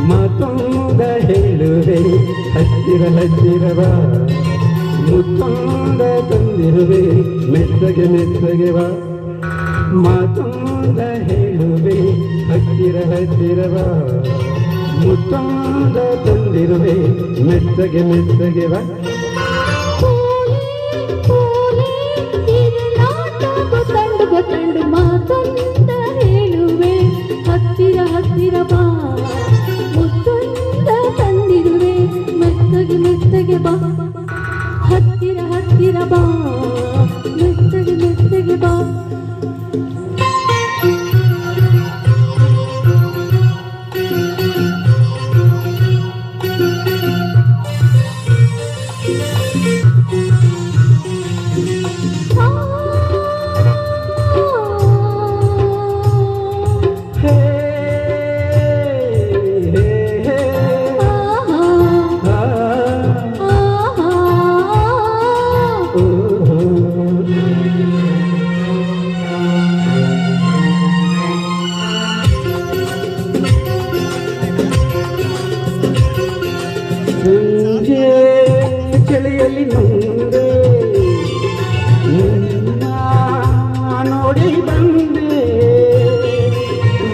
ಮಾತೊಂದ ಹೇಳುವೆ ಹತ್ತಿರ ಹತ್ತಿರವ, ಮುತ್ತೊಂದ ತಂದಿರುವೆ ಮೆತ್ತಗೆ ಮೆತ್ತಗೆ ಬಾ. ಮಾತೊಂದ ಹೇಳುವೆ ಹತ್ತಿರ ಹತ್ತಿರವ, ಮುತ್ತೊಂದ ತಂದಿರುವೆ ಮೆತ್ತಗೆ ಮೆತ್ತಗೆ ಬಾ. ಗೊತ್ತಂಡು ಮಾತೊಂದ ಹೇಳುವೆ ಹತ್ತಿರ ಹತ್ತಿರ ಬಾ, ಮುತ್ತೊಂದ ತಂದಿರುವೆ ಮೆತ್ತಗೆ ಮೆತ್ತಗೆ ಬಾ. ಹತ್ತಿರ ಹತ್ತಿರ ಬಾ, ಮೆತ್ತಗೆ ಮೆತ್ತಗೆ ಬಾ. ಸಂಜೆ ಚಳಿಯಲ್ಲಿ ನೊಂದೆ ನಿನ್ನ ನೋಡಿ ಬಂದೆ,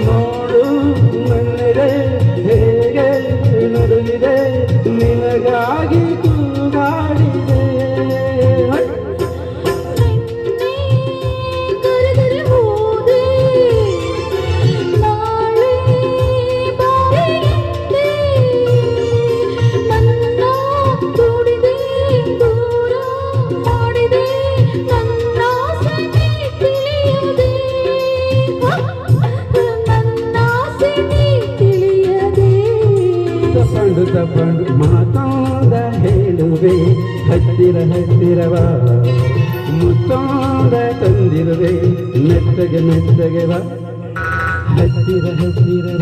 ನೋಡು ನನ್ನೆಡೆ ಹೇಗೆ ನಡುಗಿದೆ, ನಿನಗಾಗಿ ಕೂಗಾಡಿದೆ. ಕರೆದರೆ ಹೋದೆ ನಾಳೆ ಬಾರಿಯಂತೆ, ನನ್ನ ಕೂಡಿದೆ ದೂರ ಮಾಡಿದೆ ನನ್ನ ಆಸೆ ತಿಳಿಯದೆ, ನನ್ನ ಆಸೆ ತಿಳಿಯದೆ. ತಪ್ಪಂಡು ತಪ್ಪಂಡು ಮಾತೊಂದ ಹೇಳುವೆ ಹತ್ತಿರ ಹತ್ತಿರವ, ಮುತ್ತೊಂದ ತಂದಿರುವೆ ಮೆತ್ತಗೆ ಮೆತ್ತಗೆ ಬಾ. ಹತ್ತಿರ ಹತ್ತಿರವ,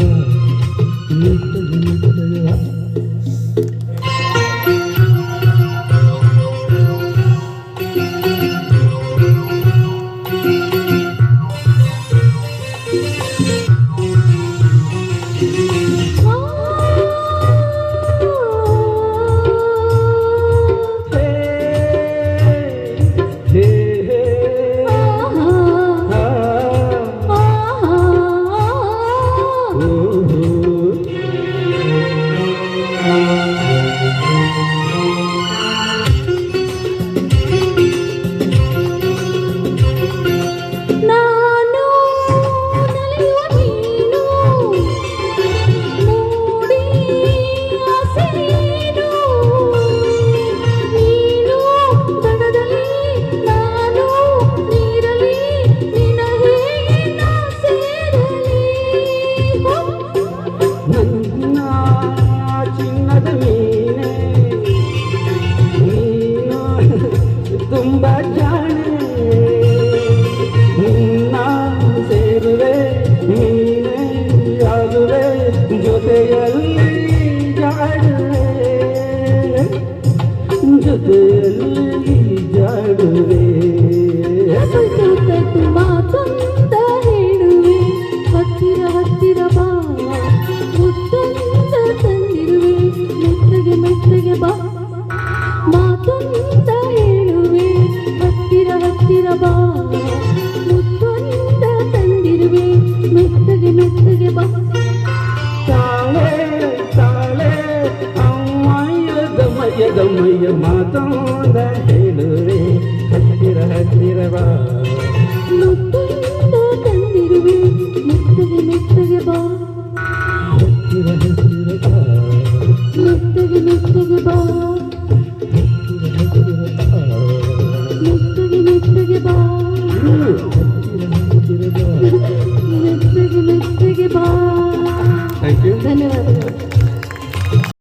ಮೆತ್ತಗೆ ಮೆತ್ತಗೆ ಬಾ. ನಾನು ನಲಿಯುವ ನೀನು ನೋಡಿ ಆಸೆ ನೀನು, ನೀನು ದಡದಲ್ಲಿ ನಾನು ನೀರಲಿ, ನಿನ ಹೇಗೆ ನಾ ಸೇರಲಿ. ನನ್ನ ಚಿನ್ನದ ಮೀನೆ ನೀನು ತುಂಬ ಜಾಣೆ, ನಿನ್ನ ಸೇರುವೆ ನೀನೇ ಆಗುವೆ, ಜೊತೆಯಲ್ಲಿ ಜಾಡುವೆ, ಜೊತೆಯಲ್ಲಿ ಜಾಡುವೆ. ಸೊಸೆತಟ್ಟು ಮಾತೊಂದ ಹೇಳುವೆ ಹತ್ತಿರ ಹತ್ತಿರ ಬಾ, ಮುತ್ತೊಂದ ತಂದಿರುವೆ ಮೆತ್ತಗೆ ಮೆತ್ತಗೆ ಬಾ. ಮಾತೊಂದ ಹೇಳುವೆ ಹತ್ತಿರ ಹತ್ತಿರ ಬಾ.